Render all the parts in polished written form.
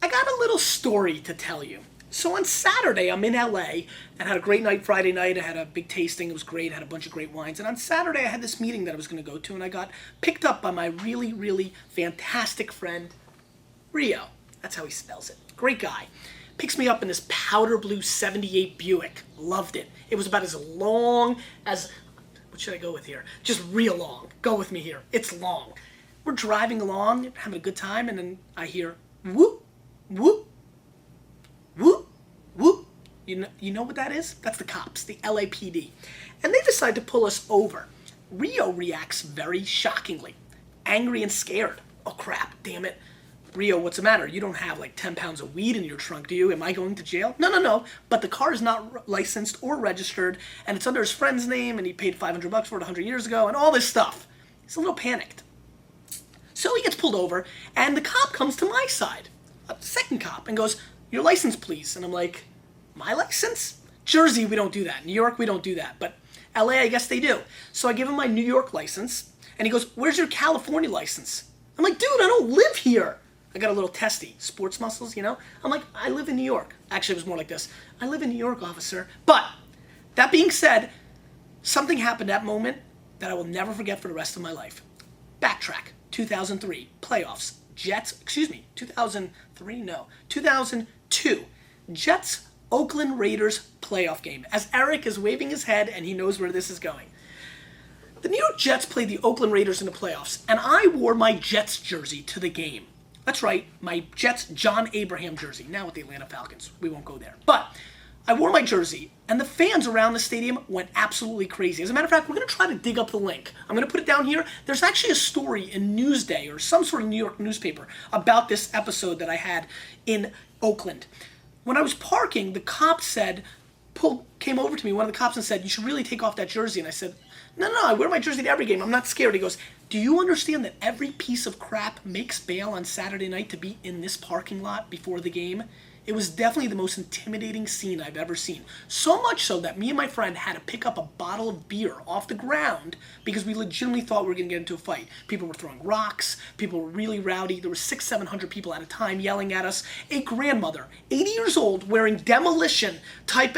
I got a little story to tell you. So on Saturday, I'm in LA and had a great night Friday night. I had a big tasting. It was great. I had a bunch of great wines. And on Saturday, I had this meeting that I was going to go to, and I got picked up by my really, really fantastic friend, Rio. That's how he spells it. Great guy. Picks me up in this powder blue 78 Buick. Loved it. It was about as long as, what should I go with here? Just real long. Go with me here. It's long. We're driving along, having a good time, and then I hear, whoop, whoop, whoop, whoop. You know what that is? That's the cops, the LAPD. And they decide to pull us over. Rio reacts very shockingly. Angry and scared. Oh crap, damn it. Rio, what's the matter? You don't have like 10 pounds of weed in your trunk, do you? Am I going to jail? No. But the car is not licensed or registered, and it's under his friend's name, and he paid $500 for it 100 years ago, and all this stuff. He's a little panicked. So he gets pulled over, and the cop comes to my side, a second cop, and goes, your license, please. And I'm like, my license? Jersey, we don't do that. New York, we don't do that. But LA, I guess they do. So I give him my New York license, and he goes, where's your California license? I'm like, dude, I don't live here. I got a little testy, sports muscles, you know? I'm like, I live in New York. Actually, it was more like this. I live in New York, officer. But that being said, something happened that moment that I will never forget for the rest of my life. Backtrack, 2003, playoffs, Jets, 2002, Jets, Oakland Raiders playoff game. As Eric is waving his head and he knows where this is going. The New York Jets played the Oakland Raiders in the playoffs, and I wore my Jets jersey to the game. That's right, my Jets John Abraham jersey, now with the Atlanta Falcons. We won't go there. But I wore my jersey, and the fans around the stadium went absolutely crazy. As a matter of fact, we're going to try to dig up the link. I'm going to put it down here. There's actually a story in Newsday or some sort of New York newspaper about this episode that I had in Oakland. When I was parking, the cop came over to me, one of the cops, and said, you should really take off that jersey. And I said, no, I wear my jersey to every game. I'm not scared. He goes, do you understand that every piece of crap makes bail on Saturday night to be in this parking lot before the game? It was definitely the most intimidating scene I've ever seen. So much so that me and my friend had to pick up a bottle of beer off the ground because we legitimately thought we were going to get into a fight. People were throwing rocks. People were really rowdy. There were 600-700 people at a time yelling at us. A grandmother, 80 years old, wearing demolition type,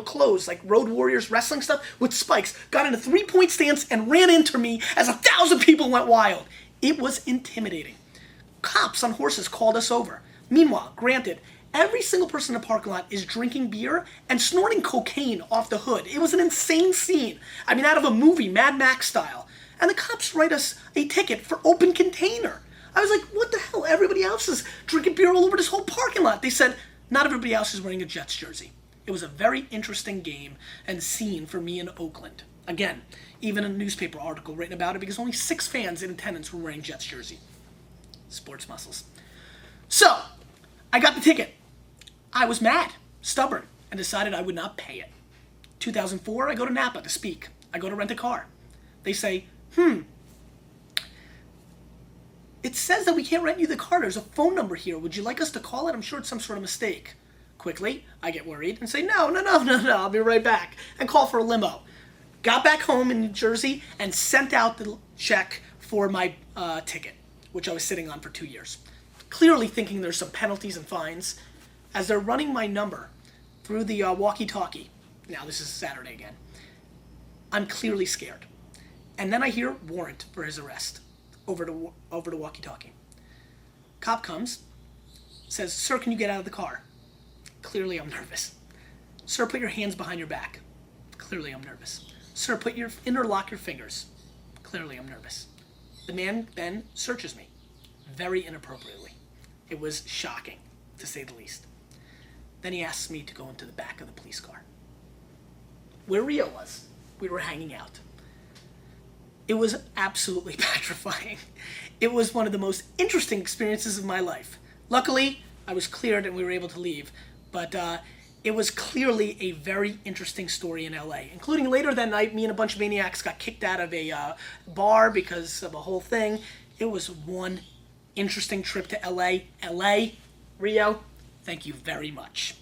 clothes, like Road Warriors wrestling stuff with spikes, got in a three-point stance and ran into me as 1,000 people went wild. It was intimidating. Cops on horses called us over. Meanwhile, granted, every single person in the parking lot is drinking beer and snorting cocaine off the hood. It was an insane scene. I mean, out of a movie, Mad Max style. And the cops write us a ticket for open container. I was like, what the hell? Everybody else is drinking beer all over this whole parking lot. They said, not everybody else is wearing a Jets jersey. It was a very interesting game and scene for me in Oakland. Again, even a newspaper article written about it because only 6 fans in attendance were wearing Jets jersey. Sports muscles. So, I got the ticket. I was mad, stubborn, and decided I would not pay it. 2004, I go to Napa to speak. I go to rent a car. They say, it says that we can't rent you the car. There's a phone number here. Would you like us to call it? I'm sure it's some sort of mistake. Quickly, I get worried and say, no, I'll be right back, and call for a limo. Got back home in New Jersey and sent out the check for my ticket, which I was sitting on for 2 years. Clearly thinking there's some penalties and fines. As they're running my number through the walkie-talkie, now this is Saturday again, I'm clearly scared. And then I hear warrant for his arrest over the walkie-talkie. Cop comes, says, sir, can you get out of the car? Clearly I'm nervous. Sir, put your hands behind your back. Clearly I'm nervous. Sir, interlock your fingers. Clearly I'm nervous. The man then searches me, very inappropriately. It was shocking, to say the least. Then he asks me to go into the back of the police car. Where Rio was, we were hanging out. It was absolutely petrifying. It was one of the most interesting experiences of my life. Luckily, I was cleared and we were able to leave. But it was clearly a very interesting story in LA, including later that night, me and a bunch of maniacs got kicked out of a bar because of a whole thing. It was one interesting trip to LA. LA, Rio, thank you very much.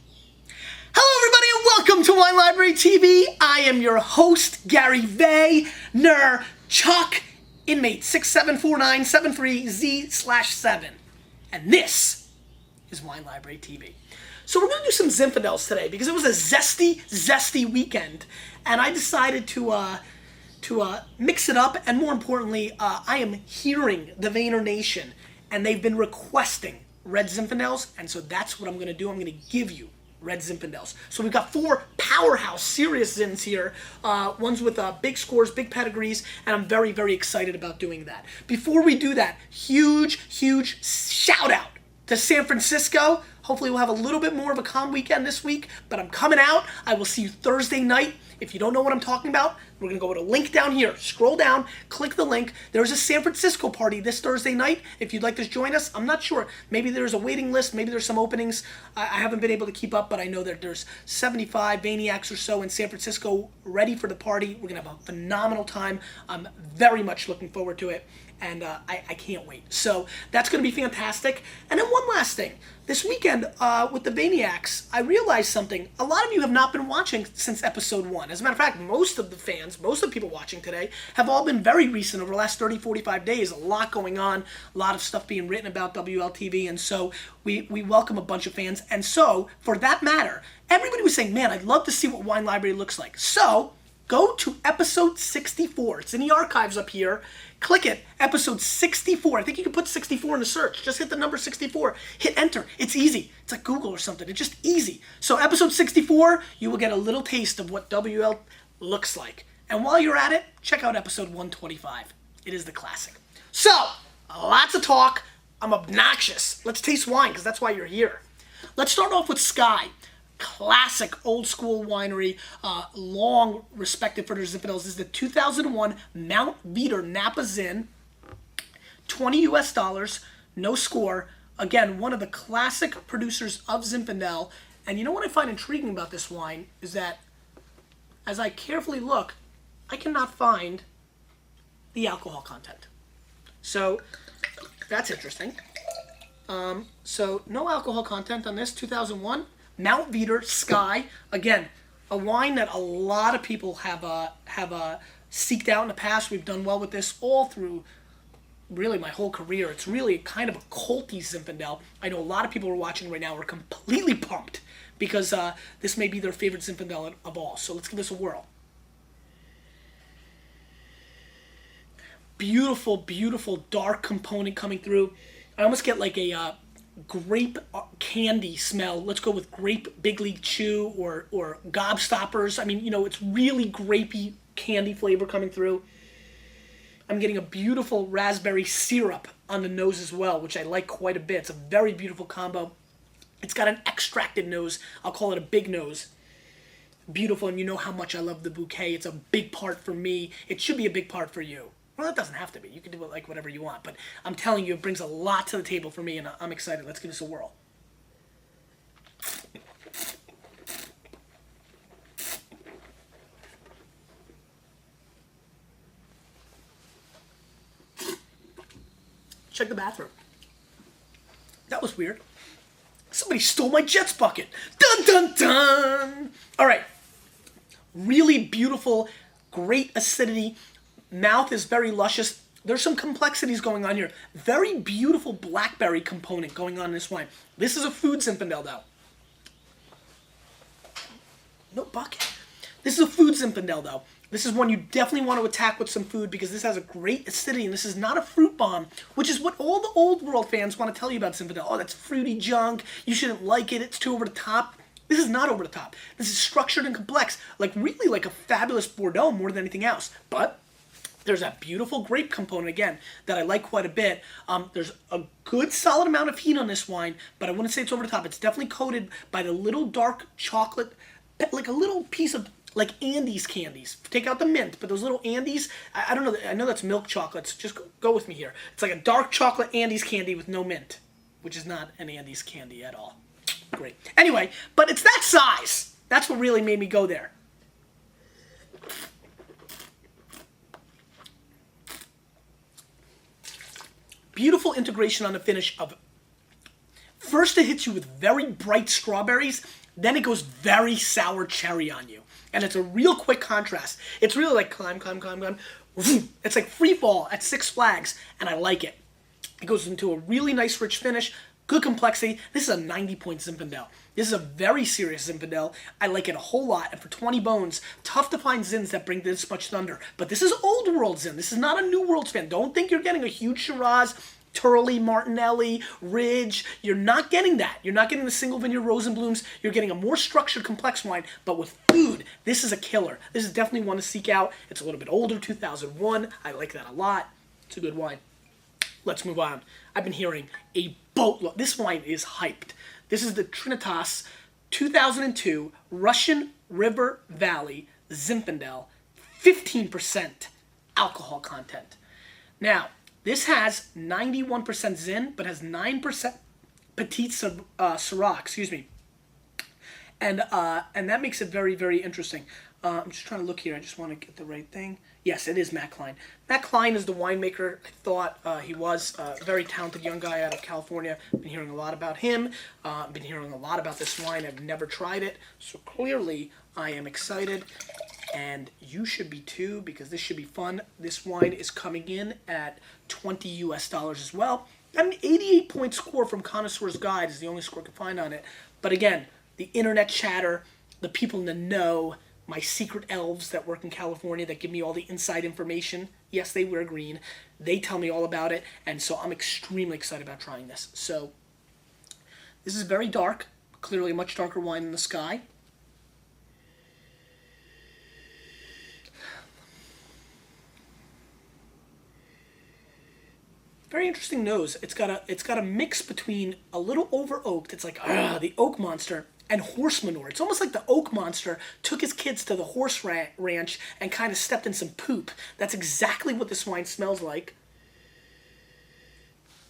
Hello, everybody, and welcome to Wine Library TV. I am your host, Gary Vaynerchuk, inmate 674973Z/7. And this is Wine Library TV. So we're going to do some Zinfandels today because it was a zesty weekend, and I decided to mix it up, and more importantly, I am hearing the Vayner Nation, and they've been requesting red Zinfandels, and so that's what I'm going to do. I'm going to give you red Zinfandels. So we've got 4 powerhouse serious Zins here, ones with big scores, big pedigrees, and I'm very, very excited about doing that. Before we do that, huge shout out to San Francisco. Hopefully we'll have a little bit more of a calm weekend this week, but I'm coming out. I will see you Thursday night. If you don't know what I'm talking about, we're going to go to a link down here. Scroll down, click the link. There's a San Francisco party this Thursday night. If you'd like to join us, I'm not sure. Maybe there's a waiting list. Maybe there's some openings. I haven't been able to keep up, but I know that there's 75 Vaniacs or so in San Francisco ready for the party. We're going to have a phenomenal time. I'm very much looking forward to it, and I can't wait. So that's going to be fantastic. And then one last thing. This weekend with the Vaniacs, I realized something. A lot of you have not been watching since episode 1. As a matter of fact, most of the fans, most of the people watching today, have all been very recent over the last 30, 45 days. A lot going on, a lot of stuff being written about WLTV, and so we welcome a bunch of fans. And so, for that matter, everybody was saying, man, I'd love to see what Wine Library looks like. So, go to episode 64. It's in the archives up here. Click it, episode 64. I think you can put 64 in the search. Just hit the number 64. Hit enter. It's easy. It's like Google or something. It's just easy. So episode 64, you will get a little taste of what WL looks like. And while you're at it, check out episode 125. It is the classic. So, lots of talk. I'm obnoxious. Let's taste wine, because that's why you're here. Let's start off with Sky. Classic old school winery, long respected for their Zinfandels. This is the 2001 Mount Veeder Napa Zin, $20 US, no score. Again, one of the classic producers of Zinfandel. And you know what I find intriguing about this wine is that as I carefully look, I cannot find the alcohol content. So that's interesting. So no alcohol content on this 2001. Mount Veeder Sky, again, a wine that a lot of people have seeked out in the past. We've done well with this all through really my whole career. It's really kind of a culty Zinfandel. I know a lot of people who are watching right now are completely pumped because this may be their favorite Zinfandel of all. So let's give this a whirl. Beautiful, beautiful dark component coming through. I almost get like a grape candy smell. Let's go with grape Big League Chew or Gobstoppers. I mean, you know, it's really grapey candy flavor coming through. I'm getting a beautiful raspberry syrup on the nose as well, which I like quite a bit. It's a very beautiful combo. It's got an extracted nose. I'll call it a big nose. Beautiful, and you know how much I love the bouquet. It's a big part for me. It should be a big part for you. Well, it doesn't have to be. You can do it like whatever you want. But I'm telling you, it brings a lot to the table for me, and I'm excited. Let's give this a whirl. Check the bathroom. That was weird. Somebody stole my Jets bucket. Dun, dun, dun. All right. Really beautiful, great acidity. Mouth is very luscious. There's some complexities going on here. Very beautiful blackberry component going on in this wine. This is a food Zinfandel, though. No bucket. This is a food Zinfandel, though. This is one you definitely want to attack with some food because this has a great acidity, and this is not a fruit bomb, which is what all the old world fans want to tell you about Zinfandel. Oh, that's fruity junk. You shouldn't like it. It's too over the top. This is not over the top. This is structured and complex, like really like a fabulous Bordeaux more than anything else. But there's that beautiful grape component, again, that I like quite a bit. There's a good solid amount of heat on this wine, but I wouldn't say it's over the top. It's definitely coated by the little dark chocolate, like a little piece of, like Andes candies. Take out the mint, but those little Andes, I don't know, I know that's milk chocolates. Just go with me here. It's like a dark chocolate Andes candy with no mint, which is not an Andes candy at all. Great. Anyway, but it's that size. That's what really made me go there. Beautiful integration on the finish of, first it hits you with very bright strawberries, then it goes very sour cherry on you. And it's a real quick contrast. It's really like climb. It's like free fall at Six Flags, and I like it. It goes into a really nice rich finish, Good complexity. This is a 90-point Zinfandel. This is a very serious Zinfandel. I like it a whole lot. And for 20 bones, tough to find Zins that bring this much thunder. But this is old world Zin. This is not a new world Zin. Don't think you're getting a huge Shiraz, Turley, Martinelli, Ridge. You're not getting that. You're not getting the single vineyard Rosenblums. You're getting a more structured, complex wine. But with food, this is a killer. This is definitely one to seek out. It's a little bit older, 2001. I like that a lot. It's a good wine. Let's move on. I've been hearing a boatload. This wine is hyped. This is the Trinitas 2002 Russian River Valley Zinfandel, 15% alcohol content. Now, this has 91% Zin, but has 9% Petit Syrah, excuse me. And that makes it very, very interesting. I'm just trying to look here. I just want to get the right thing. Yes, it is Matt Klein. Matt Klein is the winemaker. I thought he was a very talented young guy out of California. Been hearing a lot about him. Been hearing a lot about this wine. I've never tried it. So clearly, I am excited. And you should be too, because this should be fun. This wine is coming in at $20 US as well. Got an 88-point score from Connoisseur's Guide is the only score I can find on it. But again, the internet chatter, the people in the know, my secret elves that work in California that give me all the inside information. Yes, they wear green. They tell me all about it. And so I'm extremely excited about trying this. So this is very dark. Clearly a much darker wine than the Sky. Very interesting nose. It's got a mix between a little over oaked. It's like the oak monster and horse manure. It's almost like the oak monster took his kids to the horse ranch and kind of stepped in some poop. That's exactly what this wine smells like.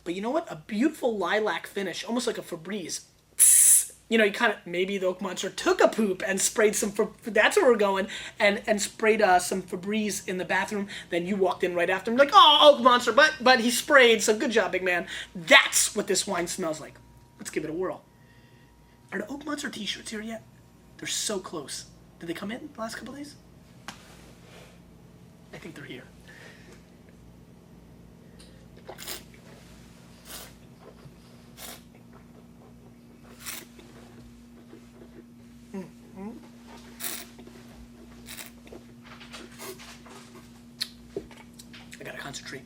But you know what? A beautiful lilac finish, almost like a Febreze. You know, you kind of, maybe the oak monster took a poop and sprayed some, that's where we're going, and sprayed some Febreze in the bathroom. Then you walked in right after him like, oh, oak monster, but he sprayed, so good job, big man. That's what this wine smells like. Let's give it a whirl. Are the Oak Monster t-shirts here yet? They're so close. Did they come in the last couple days? I think they're here. I gotta concentrate.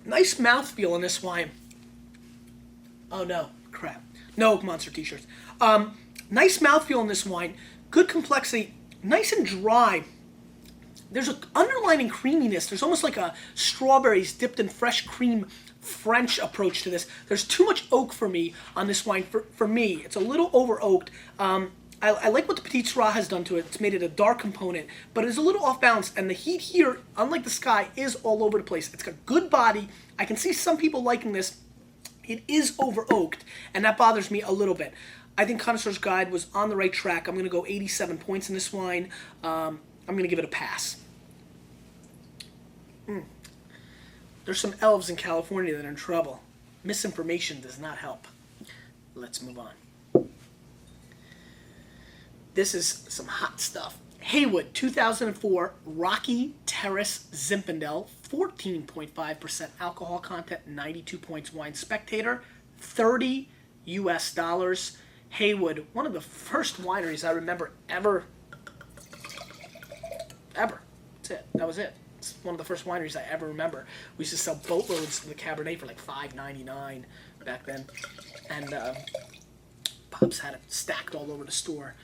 Nice mouthfeel in this wine. Oh no, crap. No Oak Monster t-shirts. Nice mouthfeel in this wine. Good complexity. Nice and dry. There's an underlining creaminess. There's almost like a strawberries dipped in fresh cream French approach to this. There's too much oak for me on this wine. For me, it's a little over oaked. I like what the Petit Syrah has done to it. It's made it a dark component, but it's a little off balance. And the heat here, unlike the Sky, is all over the place. It's got good body. I can see some people liking this. It is over oaked, and that bothers me a little bit. I think Connoisseur's Guide was on the right track. I'm going to go 87 points in this wine. I'm going to give it a pass. There's some elves in California that are in trouble. Misinformation does not help. Let's move on. This is some hot stuff. Haywood, 2004 Rocky Terrace Zinfandel, 14.5% alcohol content, 92 points wine. Spectator, $30 US. Haywood, one of the first wineries I remember ever. That's it. That was it. It's one of the first wineries I ever remember. We used to sell boatloads of the Cabernet for like $5.99 back then. And Pops had it stacked all over the store.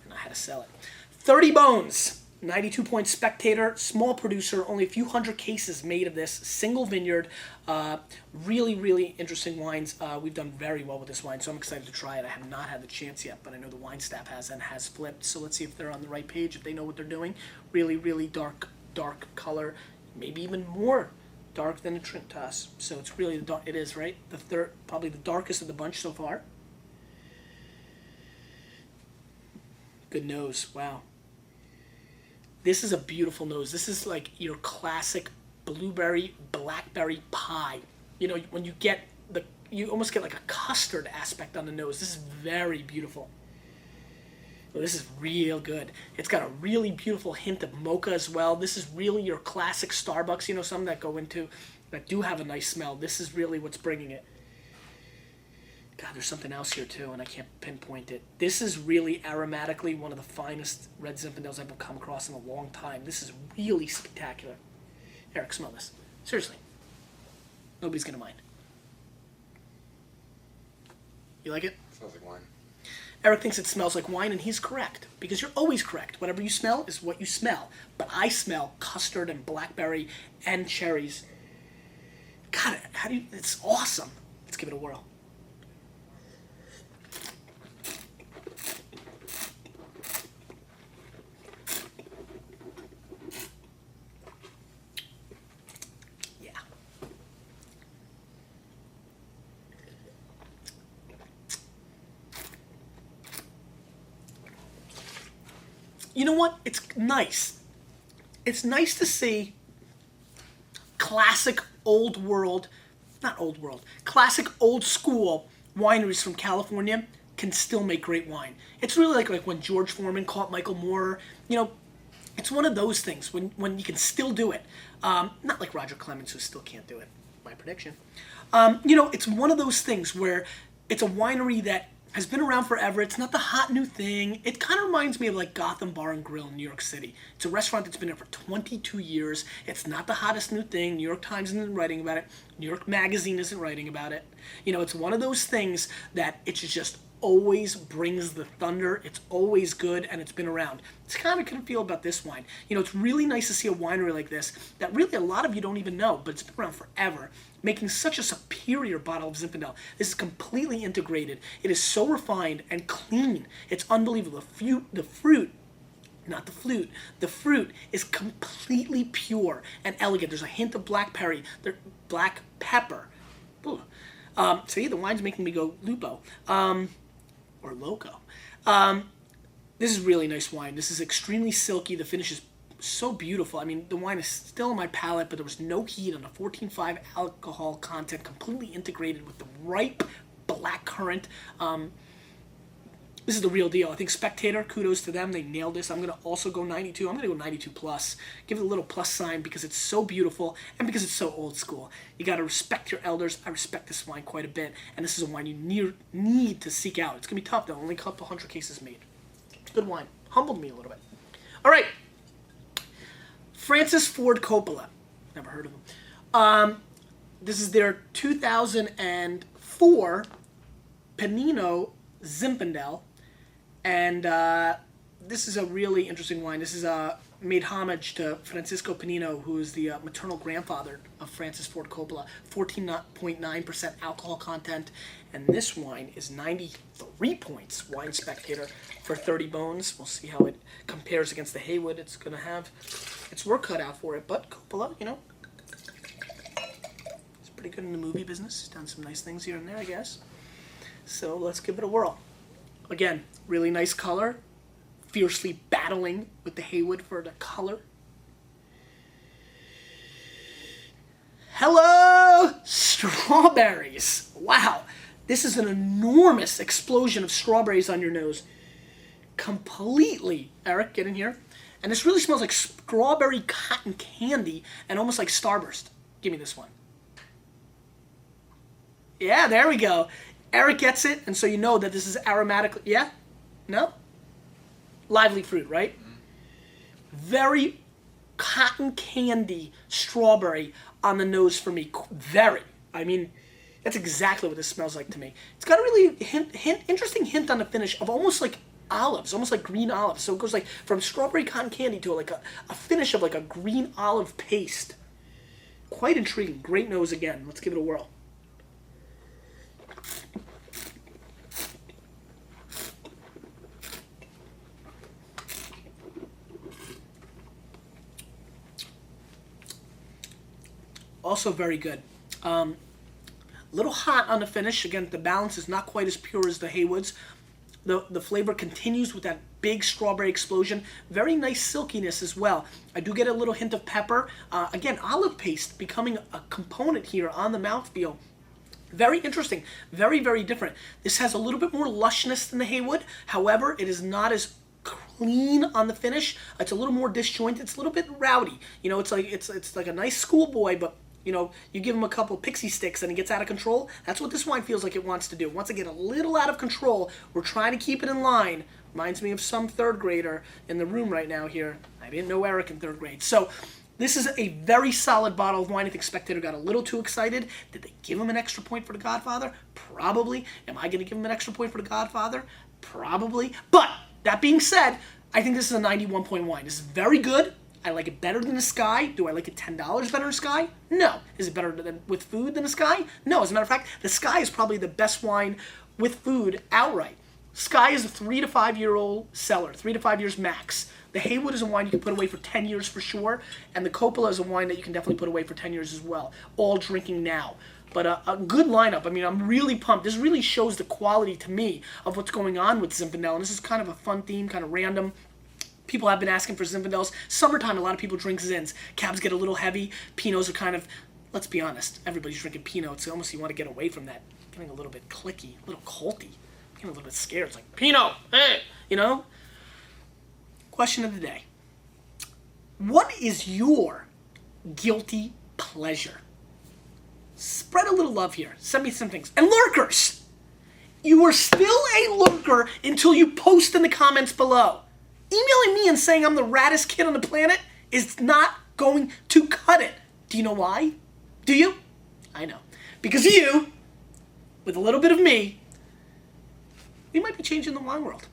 And I had to sell it. 30 bones, 92 point Spectator, small producer, only a few hundred cases made of this, single vineyard, really, really interesting wines. We've done very well with this wine, so I'm excited to try it. I have not had the chance yet, but I know the wine staff has and has flipped, so let's see if they're on the right page, if they know what they're doing. Really, really dark color, maybe even more dark than the Trinitas. So it's really the dark, it is, right? The third, probably the darkest of the bunch so far. Good nose, wow. This is a beautiful nose. This is like your classic blueberry, blackberry pie. You know, when you get you almost get like a custard aspect on the nose. This is very beautiful. Oh, this is real good. It's got a really beautiful hint of mocha as well. This is really your classic Starbucks, you know, some that go into, that do have a nice smell. This is really what's bringing it. God, there's something else here too, and I can't pinpoint it. This is really aromatically one of the finest red Zinfandels I've come across in a long time. This is really spectacular. Eric, smell this. Seriously. Nobody's going to mind. You like it? Smells like wine. Eric thinks it smells like wine, and he's correct. Because you're always correct. Whatever you smell is what you smell. But I smell custard and blackberry and cherries. God, how do you... It's awesome. Let's give it a whirl. You know what? It's nice. It's nice to see classic classic old school wineries from California can still make great wine. It's really like when George Foreman caught Michael Moore. You know, it's one of those things when you can still do it. Not like Roger Clemens, who still can't do it. My prediction. You know, it's one of those things where it's a winery that has been around forever. It's not the hot new thing. It kind of reminds me of like Gotham Bar and Grill in New York City. It's a restaurant that's been there for 22 years. It's not the hottest new thing. New York Times isn't writing about it. New York Magazine isn't writing about it. You know, it's one of those things that it's just always brings the thunder. It's always good, and it's been around. It's kind of feel about this wine. You know, it's really nice to see a winery like this that really a lot of you don't even know, but it's been around forever, making such a superior bottle of Zinfandel. This is completely integrated. It is so refined and clean. It's unbelievable. The fruit is completely pure and elegant. There's a hint of black pepper. Ooh. See, the wine's making me go lupo. Or loco. This is really nice wine. This is extremely silky. The finish is so beautiful. I mean, the wine is still in my palate, but there was no heat on a 14.5 alcohol content, completely integrated with the ripe black currant. This is the real deal. I think Spectator, kudos to them. They nailed this. I'm going to also go 92. I'm going to go 92 plus. Give it a little plus sign because it's so beautiful and because it's so old school. You got to respect your elders. I respect this wine quite a bit, and this is a wine you need to seek out. It's going to be tough, though. Only a couple hundred cases made. Good wine. Humbled me a little bit. All right. Francis Ford Coppola. Never heard of him. This is their 2004 Panino Zinfandel. And this is a really interesting wine. This is made homage to Francisco Panino, who is the maternal grandfather of Francis Ford Coppola. 14.9% alcohol content. And this wine is 93 points, Wine Spectator, for 30 bones. We'll see how it compares against the Haywood. It's going to have its work cut out for it. But Coppola, you know, he's pretty good in the movie business. He's done some nice things here and there, I guess. So let's give it a whirl. Again, really nice color. Fiercely battling with the Haywood for the color. Hello, strawberries. Wow, this is an enormous explosion of strawberries on your nose. Completely, Eric, get in here. And this really smells like strawberry cotton candy and almost like Starburst. Give me this one. Yeah, there we go. Eric gets it, and so you know that this is aromatic. Yeah? No? Lively fruit, right? Very cotton candy strawberry on the nose for me. Very. I mean, that's exactly what this smells like to me. It's got a really interesting hint on the finish of almost like olives, almost like green olives. So it goes like from strawberry cotton candy to like a finish of like a green olive paste. Quite intriguing. Great nose again. Let's give it a whirl. Also very good. A little hot on the finish. Again, the balance is not quite as pure as the Haywoods. The flavor continues with that big strawberry explosion. Very nice silkiness as well. I do get a little hint of pepper. Again, olive paste becoming a component here on the mouthfeel. Very interesting. Very, very different. This has a little bit more lushness than the Haywood. However, it is not as clean on the finish. It's a little more disjointed. It's a little bit rowdy. You know, it's like a nice schoolboy, but you know, you give him a couple pixie sticks and it gets out of control. That's what this wine feels like it wants to do. It wants to get a little out of control. We're trying to keep it in line. Reminds me of some third grader in the room right now here. I didn't know Eric in third grade. So this is a very solid bottle of wine. I think Spectator got a little too excited. Did they give him an extra point for The Godfather? Probably. Am I going to give him an extra point for The Godfather? Probably. But that being said, I think this is a 91 point wine. This is very good. I like it better than the Sky. Do I like it $10 better than the Sky? No. Is it better with food than the Sky? No. As a matter of fact, the Sky is probably the best wine with food outright. Sky is a 3 to 5 year old seller, 3 to 5 years max. The Haywood is a wine you can put away for 10 years for sure, and the Coppola is a wine that you can definitely put away for 10 years as well. All drinking now. But a good lineup. I mean, I'm really pumped. This really shows the quality to me of what's going on with Zinfandel, and this is kind of a fun theme, kind of random. People have been asking for Zinfandels. Summertime, a lot of people drink Zins. Cabs get a little heavy. Pinots are kind of, let's be honest, everybody's drinking Pinot. It's almost you want to get away from that. Getting a little bit clicky, a little culty. Getting a little bit scared. It's like, Pinot, hey, you know? Question of the day. What is your guilty pleasure? Spread a little love here. Send me some things. And lurkers! You are still a lurker until you post in the comments below. Emailing me and saying I'm the raddest kid on the planet is not going to cut it. Do you know why? Do you? I know. Because you, with a little bit of me, we might be changing the wine world.